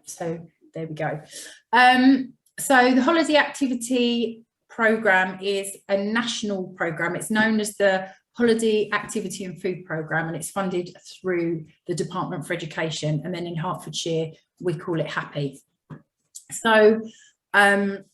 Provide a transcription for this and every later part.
So there we go. So the holiday activity programme is a national programme. It's known as the Holiday Activity and Food Programme, and it's funded through the Department for Education, and then in Hertfordshire we call it Happy. So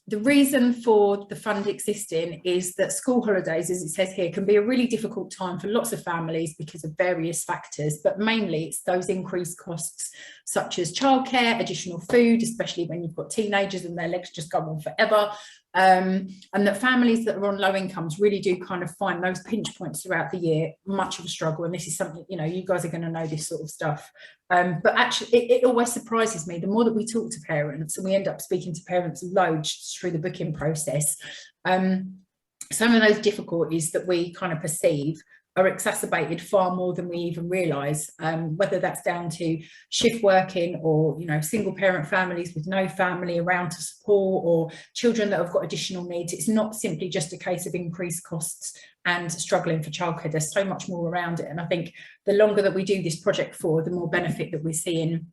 the reason for the fund existing is that school holidays, as it says here, can be a really difficult time for lots of families because of various factors, but mainly it's those increased costs such as childcare, additional food, especially when you've got teenagers and their legs just go on forever, and that families that are on low incomes really do kind of find those pinch points throughout the year much of a struggle. And this is something, you know, you guys are going to know this sort of stuff. But actually, it always surprises me, the more that we talk to parents, and we end up speaking to parents loads through the booking process, some of those difficulties that we kind of perceive are exacerbated far more than we even realise, whether that's down to shift working or, you know, single parent families with no family around to support, or children that have got additional needs. It's not simply just a case of increased costs and struggling for childcare. There's so much more around it, and I think the longer that we do this project for, the more benefit that we're seeing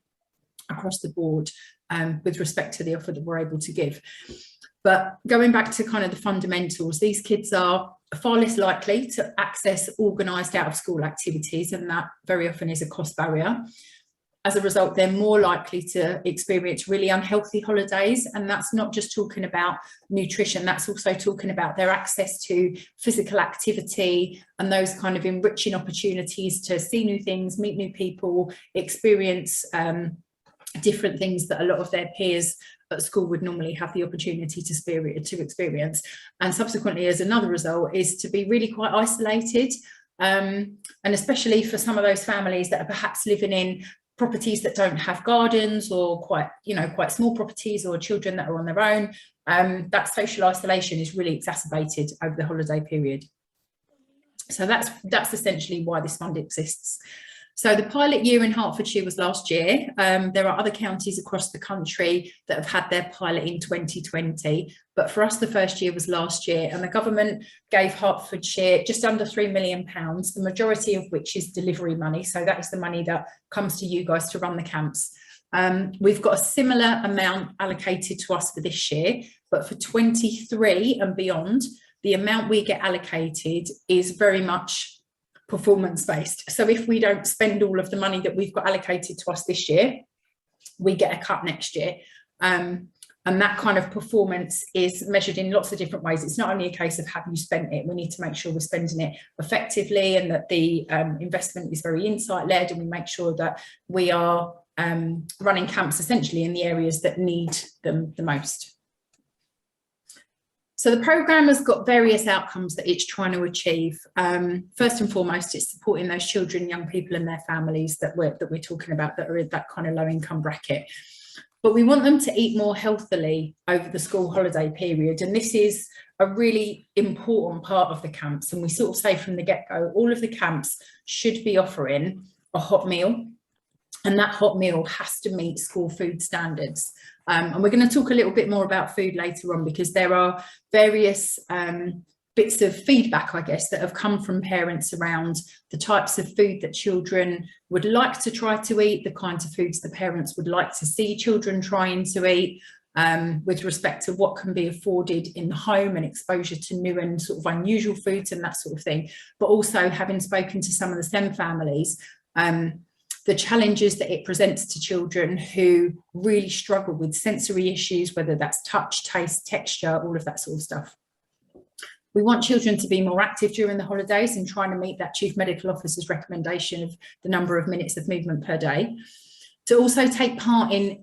across the board with respect to the offer that we're able to give. But going back to kind of the fundamentals, these kids are far less likely to access organised out of school activities, and that very often is a cost barrier. As a result, they're more likely to experience really unhealthy holidays, and that's not just talking about nutrition, that's also talking about their access to physical activity and those kind of enriching opportunities to see new things, meet new people, experience different things that a lot of their peers at school would normally have the opportunity to experience. And subsequently, as another result, is to be really quite isolated, and especially for some of those families that are perhaps living in properties that don't have gardens, or quite small properties, or children that are on their own, that social isolation is really exacerbated over the holiday period. So that's essentially why this fund exists. So the pilot year in Hertfordshire was last year. There are other counties across the country that have had their pilot in 2020, but for us the first year was last year, and the government gave Hertfordshire just under £3 million, the majority of which is delivery money. So that is the money that comes to you guys to run the camps. We've got a similar amount allocated to us for this year, but for 23 and beyond, the amount we get allocated is very much performance based. So if we don't spend all of the money that we've got allocated to us this year, we get a cut next year. And that kind of performance is measured in lots of different ways. It's not only a case of have you spent it, we need to make sure we're spending it effectively, and that the investment is very insight led, and we make sure that we are running camps essentially in the areas that need them the most. So the programme has got various outcomes that it's trying to achieve. First and foremost, it's supporting those children, young people and their families that we're talking about, that are in that kind of low income bracket. But we want them to eat more healthily over the school holiday period. And this is a really important part of the camps. And we sort of say from the get-go, all of the camps should be offering a hot meal, and that hot meal has to meet school food standards. And we're going to talk a little bit more about food later on, because there are various bits of feedback, I guess, that have come from parents around the types of food that children would like to try to eat, the kinds of foods the parents would like to see children trying to eat, with respect to what can be afforded in the home and exposure to new and sort of unusual foods and that sort of thing. But also, having spoken to some of the STEM families, the challenges that it presents to children who really struggle with sensory issues, whether that's touch, taste, texture, all of that sort of stuff. We want children to be more active during the holidays, and trying to meet that Chief Medical Officer's recommendation of the number of minutes of movement per day. To also take part in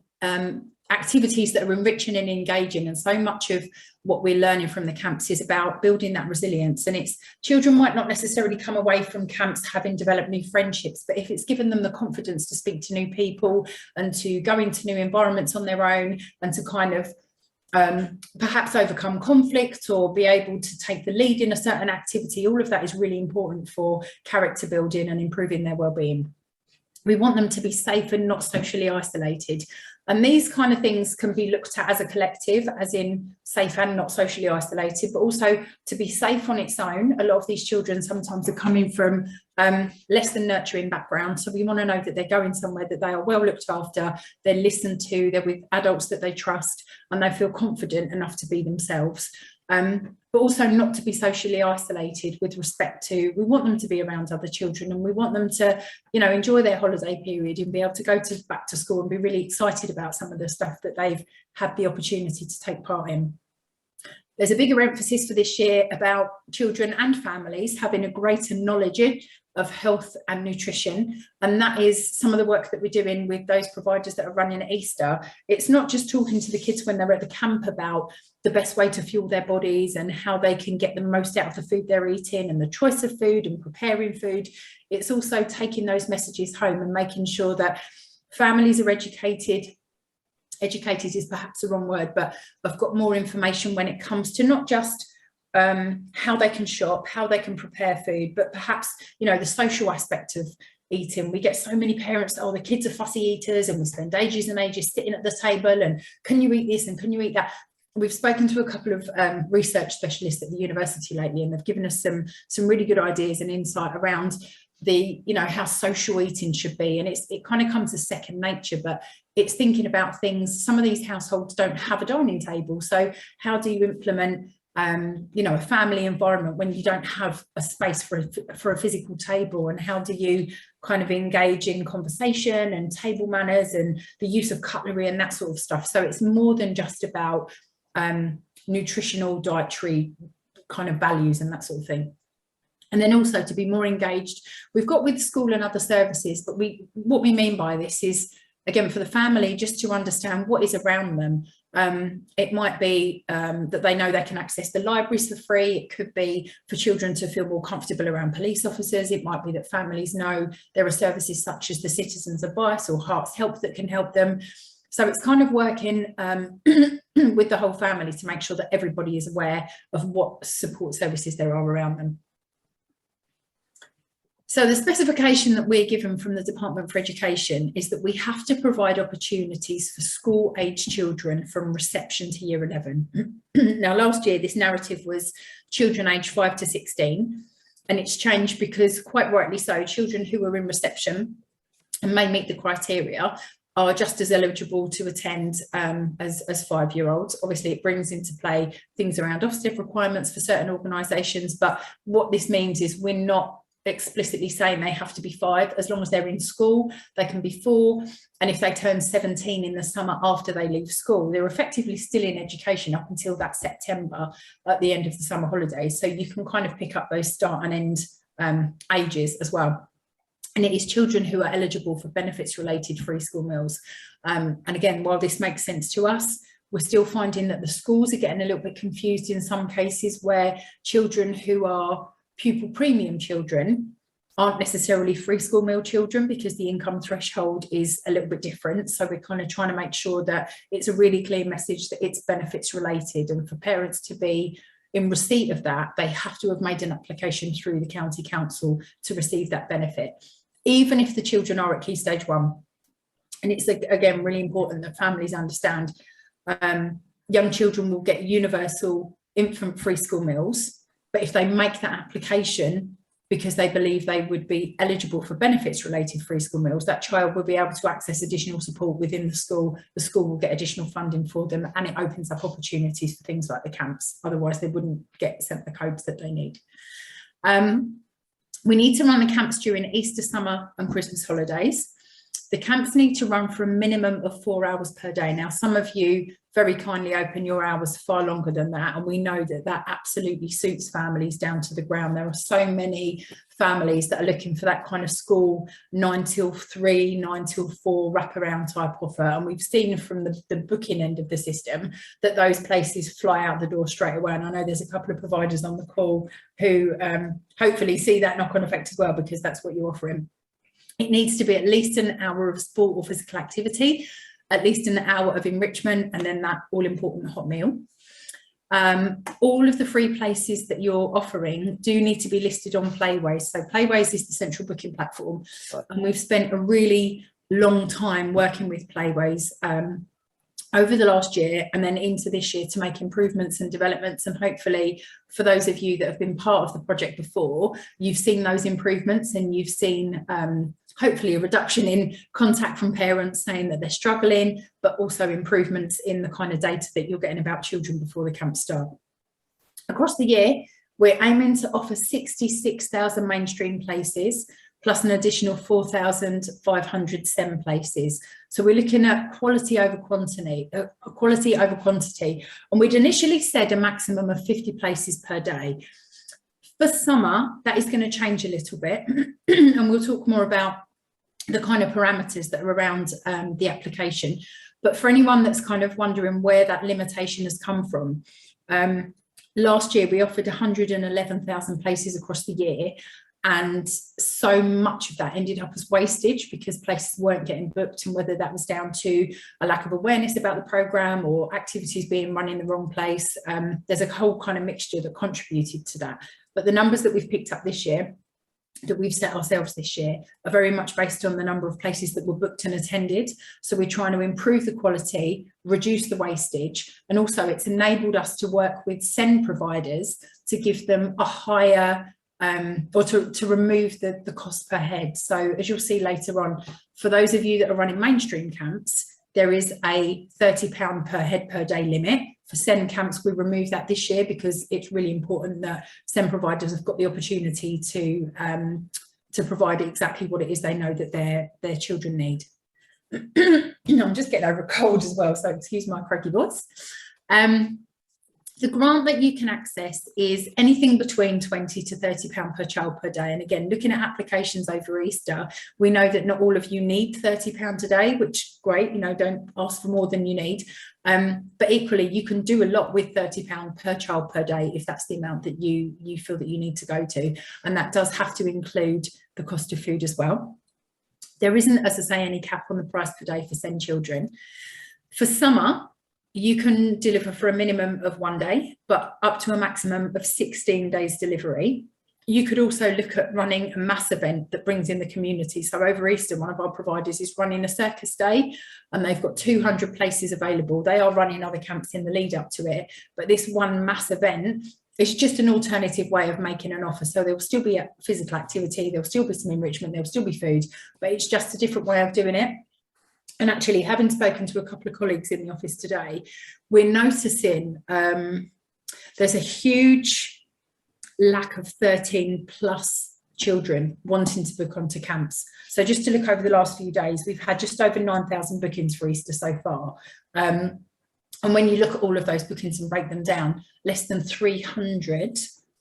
activities that are enriching and engaging, and so much of what we're learning from the camps is about building that resilience. And it's, children might not necessarily come away from camps having developed new friendships, but if it's given them the confidence to speak to new people and to go into new environments on their own, and to kind of perhaps overcome conflict or be able to take the lead in a certain activity, all of that is really important for character building and improving their well-being. We want them to be safe and not socially isolated. And these kind of things can be looked at as a collective, as in safe and not socially isolated, but also to be safe on its own. A lot of these children sometimes are coming from less than nurturing background. So we want to know that they're going somewhere that they are well looked after, they're listened to, they're with adults that they trust, and they feel confident enough to be themselves. But also not to be socially isolated with respect to, we want them to be around other children, and we want them to, you know, enjoy their holiday period and be able to go back to school and be really excited about some of the stuff that they've had the opportunity to take part in. There's a bigger emphasis for this year about children and families having a greater knowledge of health and nutrition, and that is some of the work that we're doing with those providers that are running at Easter. It's not just talking to the kids when they're at the camp about the best way to fuel their bodies and how they can get the most out of the food they're eating and the choice of food and preparing food. It's also taking those messages home and making sure that families are educated. Educated is perhaps the wrong word, but I've got more information when it comes to not just how they can shop, how they can prepare food, but perhaps, you know, the social aspect of eating. We get so many parents, oh, the kids are fussy eaters, and we spend ages and ages sitting at the table and can you eat this and can you eat that? We've spoken to a couple of research specialists at the university lately, and they've given us some really good ideas and insight around the, you know, how social eating should be. And it kind of comes as second nature, but it's thinking about things. Some of these households don't have a dining table. So how do you implement, you know, a family environment when you don't have a space for a physical table? And how do you kind of engage in conversation and table manners and the use of cutlery and that sort of stuff? So it's more than just about nutritional dietary kind of values and that sort of thing. And then also to be more engaged, we've got with school and other services, but what we mean by this is, again, for the family, just to understand what is around them. It might be that they know they can access the libraries for free. It could be for children to feel more comfortable around police officers. It might be that families know there are services such as the Citizens Advice or Hearts Help that can help them. So it's kind of working with the whole family to make sure that everybody is aware of what support services there are around them. So the specification that we're given from the Department for Education is that we have to provide opportunities for school-aged children from reception to year 11. Now, last year, this narrative was children aged 5 to 16, and it's changed because, quite rightly so, children who are in reception and may meet the criteria are just as eligible to attend as 5-year-olds. Obviously, it brings into play things around Ofsted requirements for certain organisations, but what this means is we're not explicitly saying they have to be 5. As long as they're in school, they can be 4, and if they turn 17 in the summer after they leave school, they're effectively still in education up until that September at the end of the summer holidays. So you can kind of pick up those start and end ages as well. And it is children who are eligible for benefits related free school meals. And again, while this makes sense to us, we're still finding that the schools are getting a little bit confused in some cases, where children who are pupil premium children aren't necessarily free school meal children because the income threshold is a little bit different. So we're kind of trying to make sure that it's a really clear message that it's benefits related, and for parents to be in receipt of that, they have to have made an application through the county council to receive that benefit, even if the children are at Key Stage 1. And it's, again, really important that families understand young children will get universal infant free school meals, but if they make that application because they believe they would be eligible for benefits related free school meals, that child will be able to access additional support within the school will get additional funding for them, and it opens up opportunities for things like the camps. Otherwise they wouldn't get sent the codes that they need. We need to run the camps during Easter, summer and Christmas holidays. The camps need to run for a minimum of 4 hours per day. Now, some of you very kindly open your hours far longer than that, and we know that that absolutely suits families down to the ground. There are so many families that are looking for that kind of school 9 till 3, 9 till 4 wraparound type offer, and we've seen from the booking end of the system that those places fly out the door straight away. And I know there's a couple of providers on the call who hopefully see that knock-on effect as well, because that's what you're offering. It needs to be at least an hour of sport or physical activity, at least an hour of enrichment, and then that all-important hot meal. All of the free places that you're offering do need to be listed on Playways. So Playways is the central booking platform, and we've spent a really long time working with Playways over the last year and then into this year to make improvements and developments. And hopefully for those of you that have been part of the project before, you've seen those improvements and you've seen hopefully a reduction in contact from parents saying that they're struggling, but also improvements in the kind of data that you're getting about children before the camp start. Across the year, we're aiming to offer 66,000 mainstream places, plus an additional 4,500 SEM places. So we're looking at quality over quantity, and we'd initially said a maximum of 50 places per day. For summer, that is going to change a little bit, and we'll talk more about the kind of parameters that are around the application. But for anyone that's kind of wondering where that limitation has come from, last year we offered 111,000 places across the year, and so much of that ended up as wastage because places weren't getting booked, and whether that was down to a lack of awareness about the programme or activities being run in the wrong place, there's a whole kind of mixture that contributed to that. But the numbers that we've picked up this year, that we've set ourselves this year, are very much based on the number of places that were booked and attended. So we're trying to improve the quality, reduce the wastage, and also it's enabled us to work with SEND providers to give them a higher or to remove the cost per head. So as you'll see later on, for those of you that are running mainstream camps, there is a £30 per head per day limit. For SEND camps, we removed that this year because it's really important that SEND providers have got the opportunity to provide exactly what it is they know that their children need. I'm just getting over a cold as well, so excuse my croaky voice. The grant that you can access is anything between £20 to £30 per child per day. And again, looking at applications over Easter, we know that not all of you need £30 a day, which is great, don't ask for more than you need. But equally, you can do a lot with £30 per child per day if that's the amount that you feel that you need to go to. And that does have to include the cost of food as well. There isn't, as I say, any cap on the price per day for SEND children. For summer, you can deliver for a minimum of 1 day, but up to a maximum of 16 days delivery. You could also look at running a mass event that brings in the community. So over Easter, one of our providers is running a circus day, and they've got 200 places available. They are running other camps in the lead up to it, but this one mass event is just an alternative way of making an offer. So there'll still be a physical activity, there'll still be some enrichment, there'll still be food, but it's just a different way of doing it. And actually, having spoken to a couple of colleagues in the office today, we're noticing there's a huge lack of 13 plus children wanting to book onto camps. So just to look over the last few days, we've had just over 9,000 bookings for Easter so far. And when you look at all of those bookings and break them down, less than 300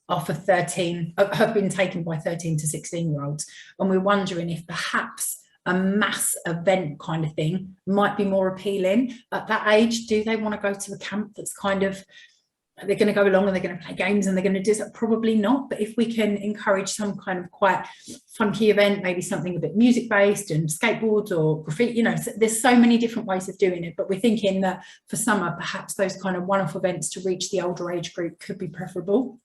are for 13, have been taken by 13 to 16-year-olds. And we're wondering if perhaps a mass event kind of thing might be more appealing. At that age, do they want to go to a camp that's kind of, they're going to go along and they're going to play games and they're going to do that? Probably not. But if we can encourage some kind of quite funky event, maybe something a bit music based and skateboards or graffiti, there's so many different ways of doing it. But we're thinking that for summer, perhaps those kind of one-off events to reach the older age group could be preferable.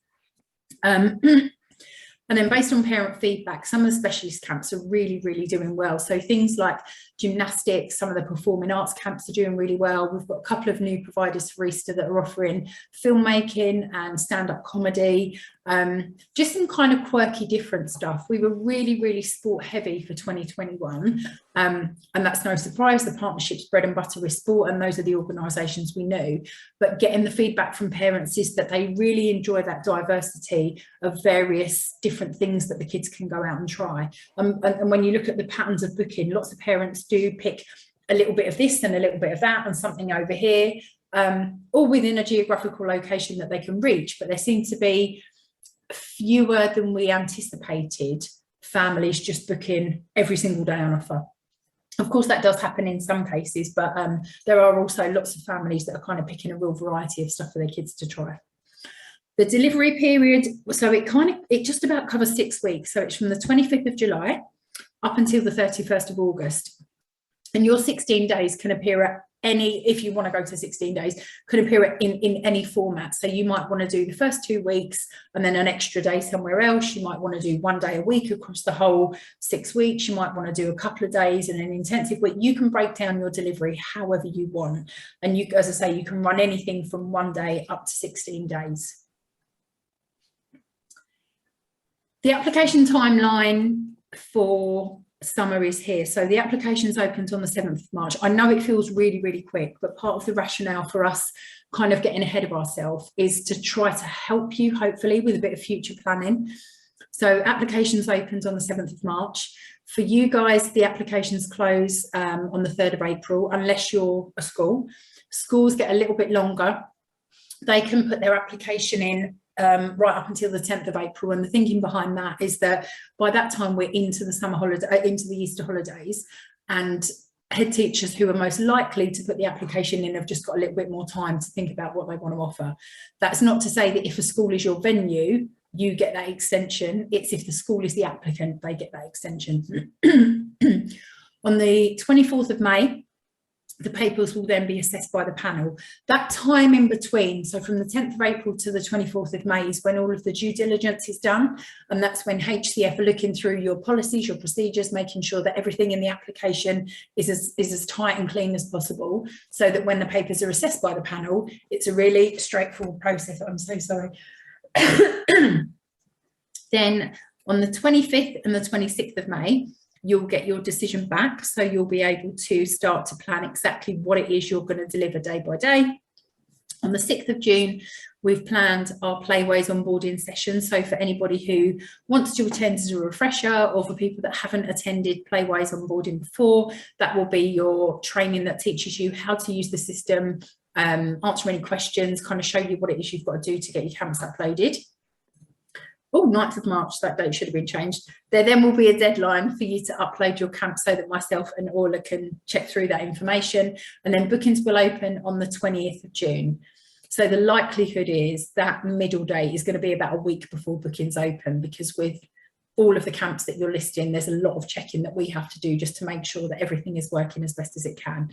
And then based on parent feedback, some of the specialist camps are really, really doing well. So things like gymnastics, some of the performing arts camps are doing really well. We've got a couple of new providers for Easter that are offering filmmaking and stand-up comedy, just some kind of quirky different stuff. We were really, really sport heavy for 2021. And that's no surprise. The partnership's bread and butter with sport, and those are the organisations we knew. But getting the feedback from parents is that they really enjoy that diversity of various different things that the kids can go out and try. And when you look at the patterns of booking, lots of parents do pick a little bit of this and a little bit of that and something over here, all within a geographical location that they can reach. But there seem to be fewer than we anticipated families just booking every single day on offer. Of course, that does happen in some cases, but there are also lots of families that are kind of picking a real variety of stuff for their kids to try. The delivery period, so it just about covers 6 weeks. So it's from the 25th of July up until the 31st of August. And your 16 days can appear at if you want to go to 16 days, could appear in any format. So you might want to do the first 2 weeks and then an extra day somewhere else. You might want to do 1 day a week across the whole 6 weeks. You might want to do a couple of days and an intensive week. You can break down your delivery however you want. And you, as I say, you can run anything from 1 day up to 16 days. The application timeline for summer is here. So the application's opened on the 7th of March. I know it feels really, really quick, but part of the rationale for us kind of getting ahead of ourselves is to try to help you, hopefully, with a bit of future planning. So applications opened on the 7th of March. For you guys, the applications close on the 3rd of April, unless you're a school. Schools get a little bit longer. They can put their application in right up until the 10th of April, and the thinking behind that is that by that time we're into the summer holiday, into the Easter holidays, and head teachers who are most likely to put the application in have just got a little bit more time to think about what they want to offer. That's not to say that if a school is your venue, you get that extension. It's if the school is the applicant, they get that extension. On the 24th of May, the papers will then be assessed by the panel. That time in between, so from the 10th of April to the 24th of May, is when all of the due diligence is done. And that's when HCF are looking through your policies, your procedures, making sure that everything in the application is as tight and clean as possible, so that when the papers are assessed by the panel, it's a really straightforward process. I'm so sorry. Then on the 25th and the 26th of May, you'll get your decision back. So you'll be able to start to plan exactly what it is you're going to deliver day by day. On the 6th of June, we've planned our Playways onboarding session. So for anybody who wants to attend as a refresher, or for people that haven't attended Playways onboarding before, that will be your training that teaches you how to use the system, answer any questions, kind of show you what it is you've got to do to get your camps uploaded. Oh, 9th of March, that date should have been changed. There then will be a deadline for you to upload your camp so that myself and Orla can check through that information. And then bookings will open on the 20th of June. So the likelihood is that middle date is going to be about a week before bookings open, because with all of the camps that you're listing, there's a lot of checking that we have to do just to make sure that everything is working as best as it can.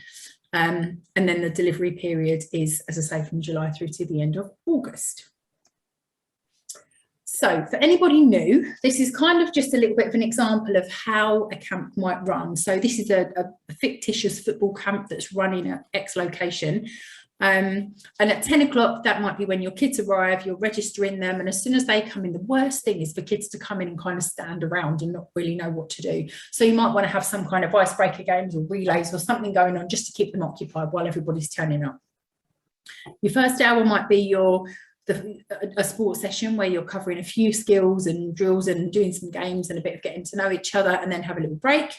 And then the delivery period is, as I say, from July through to the end of August. So for anybody new, this is kind of just a little bit of an example of how a camp might run. So this is a fictitious football camp that's running at X location. And at 10 o'clock, that might be when your kids arrive, you're registering them. And as soon as they come in, the worst thing is for kids to come in and kind of stand around and not really know what to do. So you might want to have some kind of icebreaker games or relays or something going on just to keep them occupied while everybody's turning up. Your first hour might be a sports session where you're covering a few skills and drills and doing some games and a bit of getting to know each other, and then have a little break.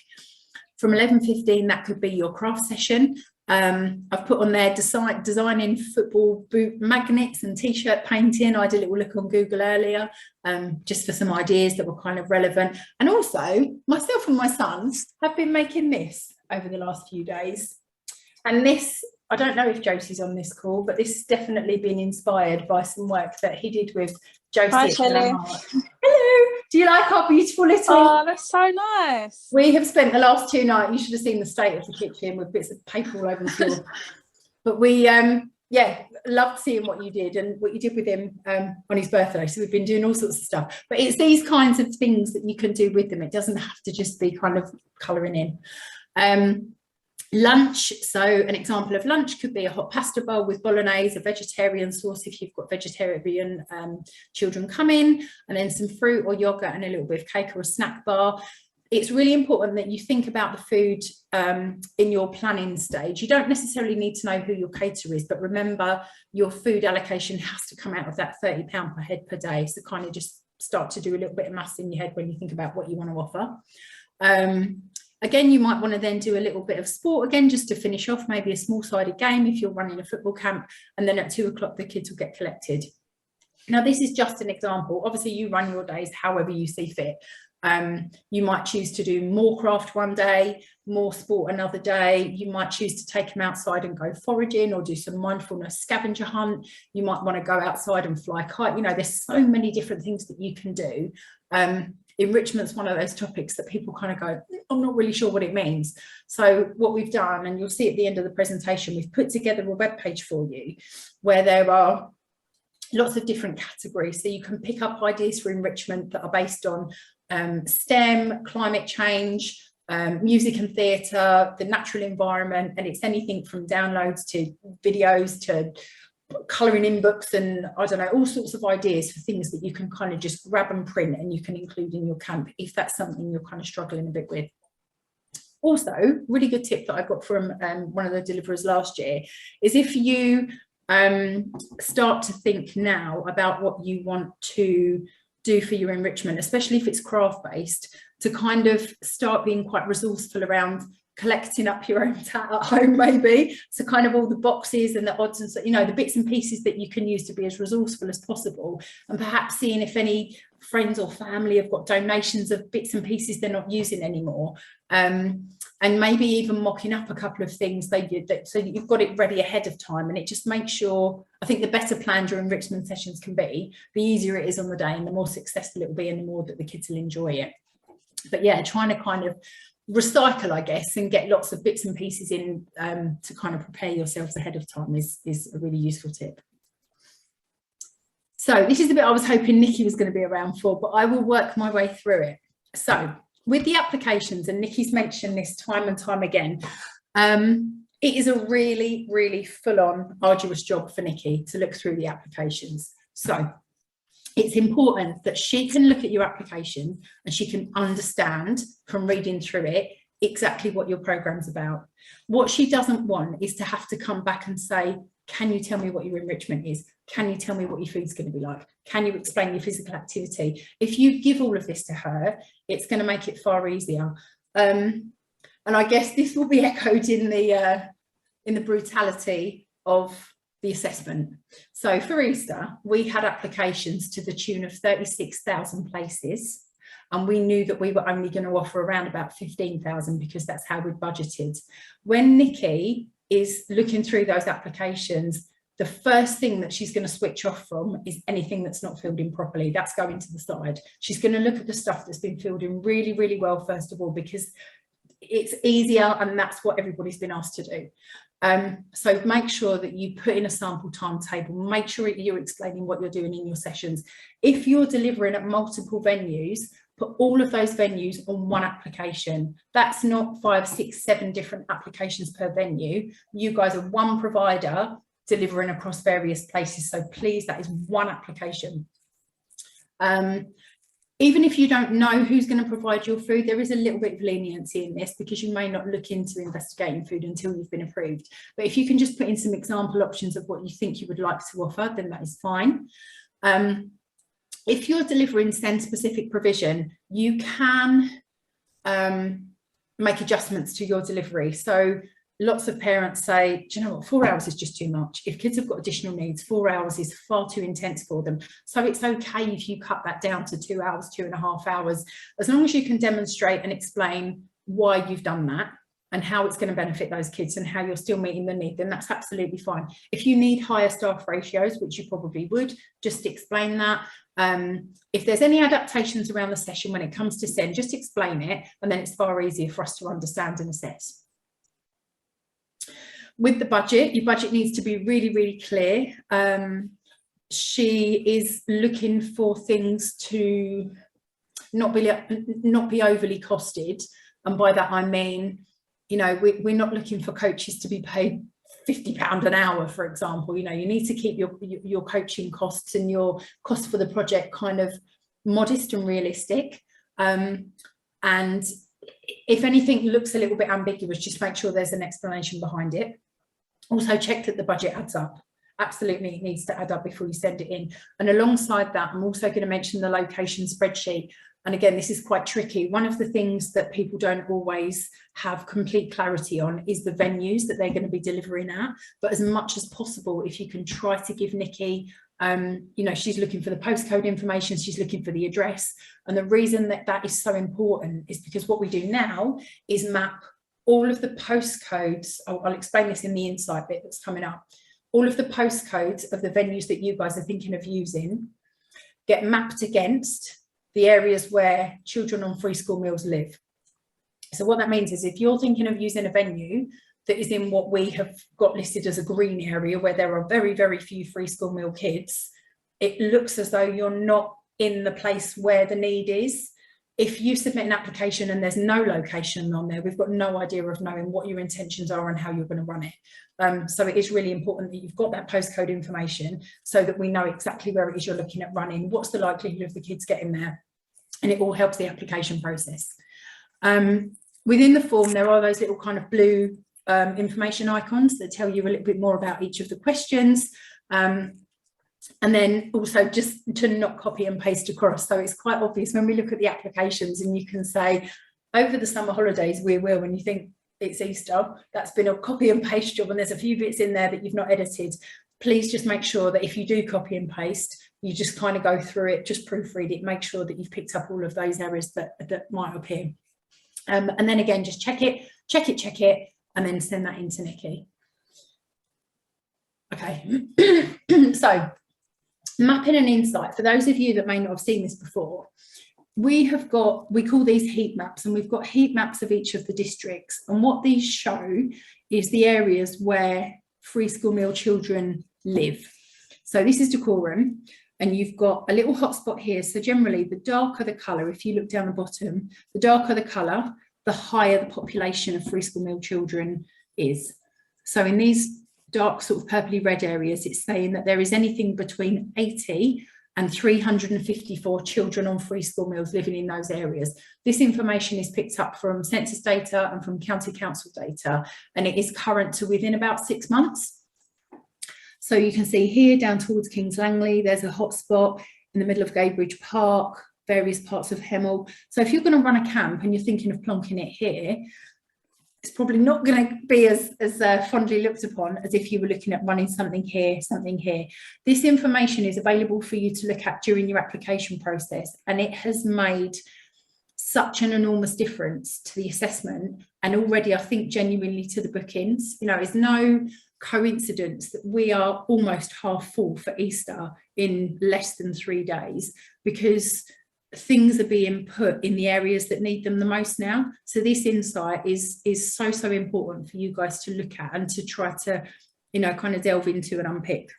From 11:15, that could be your craft session. I've put on there designing football boot magnets and t-shirt painting. I did a little look on Google earlier, just for some ideas that were kind of relevant. And also, myself and my sons have been making this over the last few days. And this, I don't know if Josie's on this call, but this has definitely been inspired by some work that he did with Josie. Hi, Shelley. Hello. Do you like our beautiful little... Oh, that's so nice. We have spent the last 2 nights, you should have seen the state of the kitchen with bits of paper all over the floor. But we, yeah, loved seeing what you did and what you did with him on his birthday. So we've been doing all sorts of stuff. But it's these kinds of things that you can do with them. It doesn't have to just be kind of colouring in. Lunch, so an example of lunch could be a hot pasta bowl with bolognese, a vegetarian sauce if you've got vegetarian children coming, and then some fruit or yogurt and a little bit of cake or a snack bar. It's really important that you think about the food in your planning stage. You don't necessarily need to know who your caterer is, but remember your food allocation has to come out of that £30 per head per day. So kind of just start to do a little bit of maths in your head when you think about what you want to offer. Again, you might want to then do a little bit of sport again, just to finish off, maybe a small-sided game if you're running a football camp, and then at 2 o'clock the kids will get collected. Now, this is just an example. Obviously, you run your days however you see fit. You might choose to do more craft one day, more sport another day. You might choose to take them outside and go foraging or do some mindfulness scavenger hunt. You might want to go outside and fly a kite. You know, there's so many different things that you can do. enrichment's one of those topics that people kind of go, I'm not really sure what it means. So what we've done, and you'll see at the end of the presentation, we've put together a web page for you where there are lots of different categories, so you can pick up ideas for enrichment that are based on STEM, climate change, music and theatre, the natural environment, and it's anything from downloads to videos to colouring in books, and I don't know, all sorts of ideas for things that you can kind of just grab and print and you can include in your camp if that's something you're kind of struggling a bit with. Also, really good tip that I got from one of the deliverers last year is if you start to think now about what you want to do for your enrichment, especially if it's craft based, to kind of start being quite resourceful around collecting up your own tat at home, maybe, so kind of all the boxes and the odds and so, you know, the bits and pieces that you can use to be as resourceful as possible, and perhaps seeing if any friends or family have got donations of bits and pieces they're not using anymore, and maybe even mocking up a couple of things so that you've got it ready ahead of time, and it just makes sure, I think the better planned your enrichment sessions can be, the easier it is on the day and the more successful it will be and the more that the kids will enjoy it. But yeah, trying to kind of recycle, I guess, and get lots of bits and pieces in to kind of prepare yourselves ahead of time is a really useful tip. So this is the bit I was hoping Nikki was going to be around for, but I will work my way through it. So with the applications, and Nikki's mentioned this time and time again, it is a really, really full-on, arduous job for Nikki to look through the applications. So it's important that she can look at your application and she can understand from reading through it exactly what your program's about. What she doesn't want is to have to come back and say, can you tell me what your enrichment is? Can you tell me what your food's going to be like? Can you explain your physical activity? If you give all of this to her, it's going to make it far easier. And I guess this will be echoed in the brutality of the assessment. So for Easter, we had applications to the tune of 36,000 places, and we knew that we were only going to offer around about 15,000 because that's how we budgeted. When Nikki is looking through those applications, the first thing that she's going to switch off from is anything that's not filled in properly. That's going to the side. She's going to look at the stuff that's been filled in really, really well, first of all, because it's easier and that's what everybody's been asked to do. So make sure that you put in a sample timetable, make sure you're explaining what you're doing in your sessions. If you're delivering at multiple venues, put all of those venues on one application. That's not 5, 6, 7 different applications per venue. You guys are one provider delivering across various places. So please, that is one application. Even if you don't know who's going to provide your food, there is a little bit of leniency in this because you may not look into investigating food until you've been approved. But if you can just put in some example options of what you think you would like to offer, then that is fine. If you're delivering SEND specific provision, you can make adjustments to your delivery. So lots of parents say, do you know what, 4 hours is just too much. If kids have got additional needs, 4 hours is far too intense for them. So it's okay if you cut that down to 2 hours, 2.5 hours, as long as you can demonstrate and explain why you've done that and how it's going to benefit those kids and how you're still meeting the need, then that's absolutely fine. If you need higher staff ratios, which you probably would, just explain that. If there's any adaptations around the session when it comes to SEND, just explain it, and then it's far easier for us to understand and assess. With the budget, your budget needs to be really, really clear. She is looking for things to not be overly costed. And by that, I mean, you know, we're not looking for coaches to be paid £50 an hour, for example. You know, you need to keep your coaching costs and your costs for the project kind of modest and realistic. And if anything looks a little bit ambiguous, just make sure there's an explanation behind it. Also check that the budget adds up. Absolutely, it needs to add up before you send it in. And alongside that, I'm also going to mention the location spreadsheet. And again, this is quite tricky. One of the things that people don't always have complete clarity on is the venues that they're going to be delivering at. But as much as possible, if you can try to give Nikki, you know, she's looking for the postcode information, she's looking for the address. And the reason that that is so important is because what we do now is map all of the postcodes. I'll explain this in the insight bit that's coming up. All of the postcodes of the venues that you guys are thinking of using get mapped against the areas where children on free school meals live. So what that means is if you're thinking of using a venue that is in what we have got listed as a green area where there are very, very few free school meal kids, it looks as though you're not in the place where the need is. If you submit an application and there's no location on there, we've got no idea of knowing what your intentions are and how you're going to run it. So it is really important that you've got that postcode information so that we know exactly where it is you're looking at running, what's the likelihood of the kids getting there, and it all helps the application process. Within the form, there are those little kind of blue information icons that tell you a little bit more about each of the questions. And then also just to not copy and paste across. So it's quite obvious when we look at the applications and you can say, over the summer holidays, we will, when you think it's Easter, that's been a copy and paste job and there's a few bits in there that you've not edited. Please just make sure that if you do copy and paste, you just kind of go through it, just proofread it, make sure that you've picked up all of those errors that might appear. And then again, just check it, and then send that into Nikki. Okay, so mapping and insight. For those of you that may not have seen this before, we call these heat maps, and we've got heat maps of each of the districts. And what these show is the areas where free school meal children live. So this is Dacorum, and you've got a little hotspot here. So generally, the darker the colour, if you look down the bottom, the darker the colour, the higher the population of free school meal children is. So in these dark sort of purpley red areas, it's saying that there is anything between 80 and 354 children on free school meals living in those areas. This information is picked up from census data and from county council data, and it is current to within about 6 months. So you can see here down towards Kings Langley, there's a hotspot in the middle of Gadebridge Park, various parts of Hemel. So if you're going to run a camp and you're thinking of plonking it here, it's probably not going to be as fondly looked upon as if you were looking at running something here, something here. This information is available for you to look at during your application process, and it has made such an enormous difference to the assessment, and already I think genuinely to the bookings. You know, it's no coincidence that we are almost half full for Easter in less than 3 days, because things are being put in the areas that need them the most now. So this insight is so important for you guys to look at and to try to, you know, kind of delve into and unpick.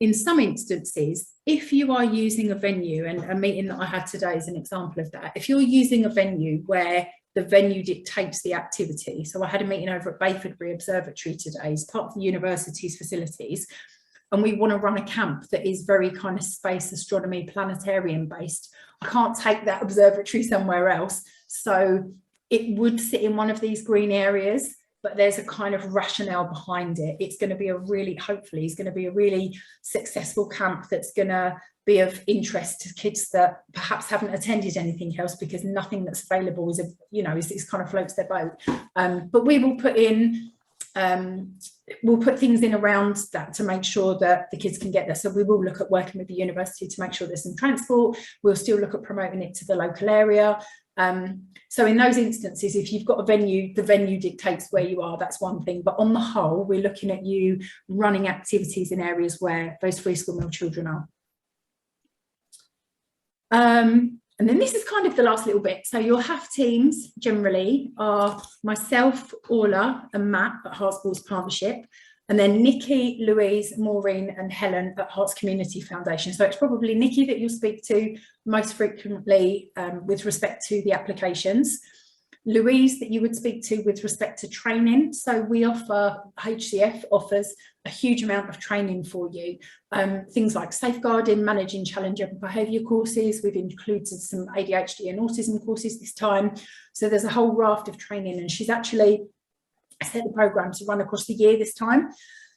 In some instances, if you are using a venue, and a meeting that I had today is an example of that, if you're using a venue where the venue dictates the activity. So I had a meeting over at Bayfordbury Observatory today as part of the university's facilities, and we want to run a camp that is very kind of space astronomy planetarium based. I can't take that observatory somewhere else, so it would sit in one of these green areas, but there's a kind of rationale behind it. It's going to be hopefully it's going to be a really successful camp that's going to be of interest to kids that perhaps haven't attended anything else, because nothing that's available is is kind of floats their boat. But we will put in we'll put things in around that to make sure that the kids can get there. So we will look at working with the university to make sure there's some transport. We'll still look at promoting it to the local area. So in those instances, if you've got a venue, the venue dictates where you are, that's one thing. But on the whole, we're looking at you running activities in areas where those free school meal children are. And then this is kind of the last little bit. So your HAF teams generally are myself, Orla and Matt at Hearts Sports Partnership, and then Nikki, Louise, Maureen and Helen at Hearts Community Foundation. So it's probably Nikki that you'll speak to most frequently with respect to the applications. Louise that you would speak to with respect to training. So we offer, HCF offers a huge amount of training for you. Things like safeguarding, managing challenging behaviour courses. We've included some ADHD and autism courses this time. So there's a whole raft of training, and she's actually set the programme to run across the year this time.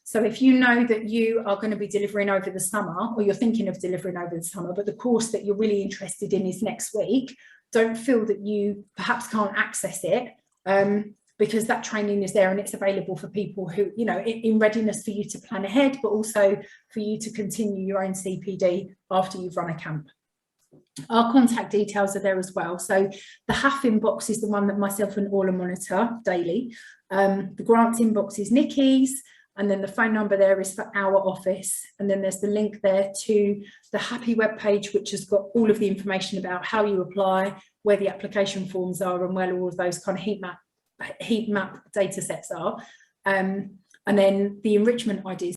So if you know that you are going to be delivering over the summer, or you're thinking of delivering over the summer, but the course that you're really interested in is next week, don't feel that you perhaps can't access it, because that training is there and it's available for people who, you know, in readiness for you to plan ahead, but also for you to continue your own CPD after you've run a camp. Our contact details are there as well. So the HAF inbox is the one that myself and Orla monitor daily. The grants inbox is Nikki's. And then the phone number there is for our office. And then there's the link there to the Happy webpage, which has got all of the information about how you apply, where the application forms are, and where all of those kind of heat map data sets are. And then the enrichment ideas